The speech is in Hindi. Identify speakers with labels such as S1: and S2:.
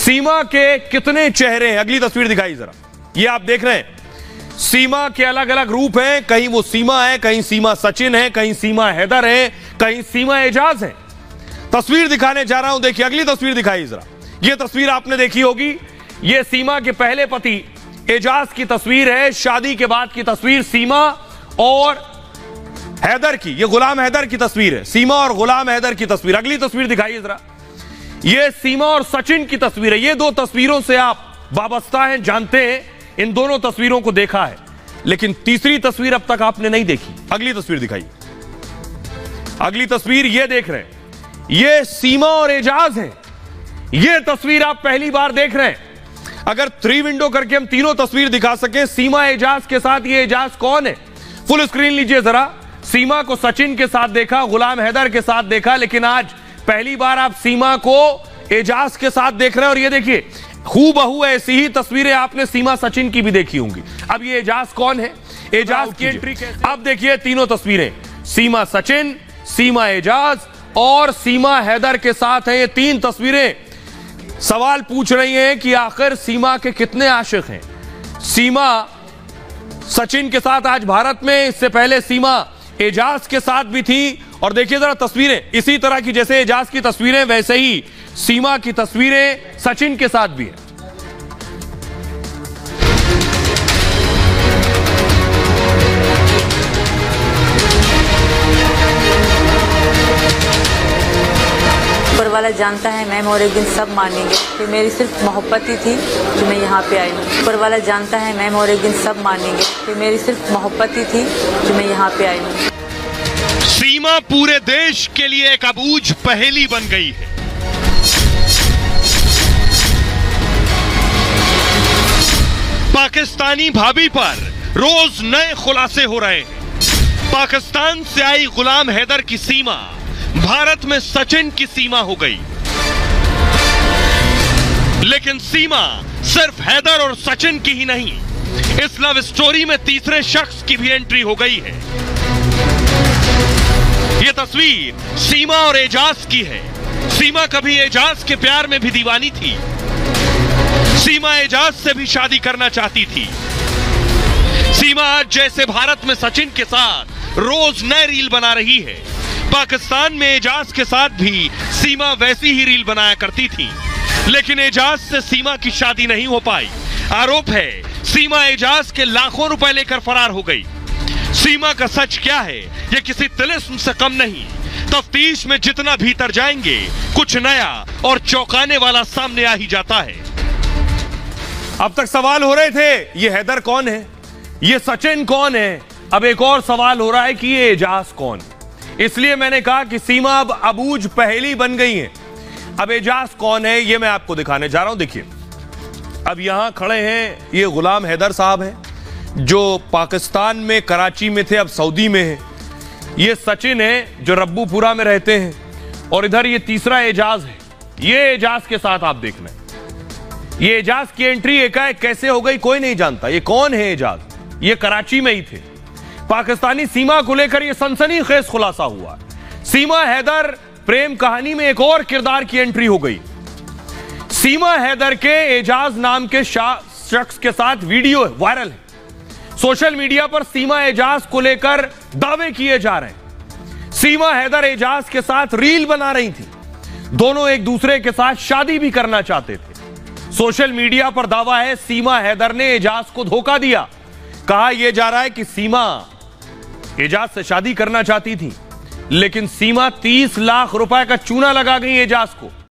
S1: सीमा के कितने चेहरे हैं, अगली तस्वीर दिखाई जरा। ये आप देख रहे हैं सीमा के अलग अलग रूप हैं। कहीं वो सीमा है, कहीं सीमा सचिन है, कहीं सीमा हैदर है, कहीं सीमा एजाज है। तस्वीर दिखाने जा रहा हूं, देखिए अगली तस्वीर दिखाई जरा। ये तस्वीर आपने देखी होगी, ये सीमा के पहले पति एजाज की तस्वीर है, शादी के बाद की तस्वीर सीमा और हैदर की। ये गुलाम हैदर की तस्वीर है, सीमा और गुलाम हैदर की तस्वीर। अगली तस्वीर दिखाइए जरा, ये सीमा और सचिन की तस्वीर है। ये दो तस्वीरों से आप वाबस्ता हैं, जानते हैं, इन दोनों तस्वीरों को देखा है, लेकिन तीसरी तस्वीर अब तक आपने नहीं देखी। अगली तस्वीर दिखाइए, अगली तस्वीर ये देख रहे हैं, ये सीमा और एजाज है। ये तस्वीर आप पहली बार देख रहे हैं। अगर 3 विंडो करके हम तीनों तस्वीर दिखा सके सीमा एजाज के साथ, ये एजाज कौन है, फुल स्क्रीन लीजिए जरा। सीमा को सचिन के साथ देखा, गुलाम हैदर के साथ देखा, लेकिन आज पहली बार आप सीमा को एजाज के साथ देख रहे हैं। और ये देखिए हूबहू ऐसी ही तस्वीरें आपने सीमा सचिन की भी देखी होंगी। अब ये एजाज कौन है, एजाज की एंट्री कैसे? अब देखिए तीनों तस्वीरें, सीमा सचिन, सीमा एजाज और सीमा हैदर के साथ है। ये 3 तस्वीरें सवाल पूछ रही हैं कि आखिर सीमा के कितने आशिक हैं। सीमा सचिन के साथ आज भारत में, इससे पहले सीमा एजाज के साथ भी थी। और देखिए जरा तस्वीरें इसी तरह की, जैसे एजाज की तस्वीरें वैसे ही सीमा की तस्वीरें सचिन के साथ भी है।
S2: ऊपर वाला जानता है मैम, और एक दिन सब मानेंगे कि मेरी सिर्फ मोहब्बत ही थी कि मैं यहाँ पे आई हूँ। ऊपर वाला जानता है मैम, और एक दिन सब मानेंगे कि मेरी सिर्फ मोहब्बत ही थी कि मैं यहाँ पे आई हूँ।
S3: सीमा पूरे देश के लिए एक अबूझ पहेली बन गई है। पाकिस्तानी भाभी पर रोज नए खुलासे हो रहे हैं। पाकिस्तान से आई गुलाम हैदर की सीमा भारत में सचिन की सीमा हो गई, लेकिन सीमा सिर्फ हैदर और सचिन की ही नहीं, इस लव स्टोरी में तीसरे शख्स की भी एंट्री हो गई है। यह तस्वीर सीमा और एजाज की है। सीमा कभी एजाज के प्यार में भी दीवानी थी। सीमा एजाज से भी शादी करना चाहती थी। सीमा आज जैसे भारत में सचिन के साथ रोज नए रील बना रही है, पाकिस्तान में एजाज के साथ भी सीमा वैसी ही रील बनाया करती थी, लेकिन एजाज से सीमा की शादी नहीं हो पाई। आरोप है सीमा एजाज के लाखों रुपए लेकर फरार हो गई। सीमा का सच क्या है, यह किसी तिलिस्म से कम नहीं। तफ्तीश में जितना भीतर जाएंगे कुछ नया और चौंकाने वाला सामने आ ही जाता है।
S1: अब तक सवाल हो रहे थे ये हैदर कौन है, ये सचिन कौन है। अब एक और सवाल हो रहा है कि ये एजाज कौन। इसलिए मैंने कहा कि सीमा अब अबूझ पहेली बन गई है। अब एजाज कौन है ये मैं आपको दिखाने जा रहा हूं। देखिए अब यहां खड़े हैं, ये गुलाम हैदर साहब हैं जो पाकिस्तान में कराची में थे, अब सऊदी में है। ये सचिन है जो रब्बूपुरा में रहते हैं, और इधर ये तीसरा एजाज है। ये एजाज के साथ आप देख लें, ये एजाज की एंट्री एकाएक कैसे हो गई कोई नहीं जानता। ये कौन है एजाज, ये कराची में ही थे। पाकिस्तानी सीमा को लेकर ये सनसनीखेज खुलासा हुआ। सीमा हैदर प्रेम कहानी में एक और किरदार की एंट्री हो गई। सीमा हैदर के एजाज नाम के शख्स के साथ वीडियो वायरल है। सोशल मीडिया पर सीमा एजाज को लेकर दावे किए जा रहे हैं। सीमा हैदर एजाज के साथ रील बना रही थी, दोनों एक दूसरे के साथ शादी भी करना चाहते थे। सोशल मीडिया पर दावा है सीमा हैदर ने एजाज को धोखा दिया। कहा यह जा रहा है कि सीमा एजाज से शादी करना चाहती थी, लेकिन सीमा 30 लाख रुपए का चूना लगा गई एजाज को।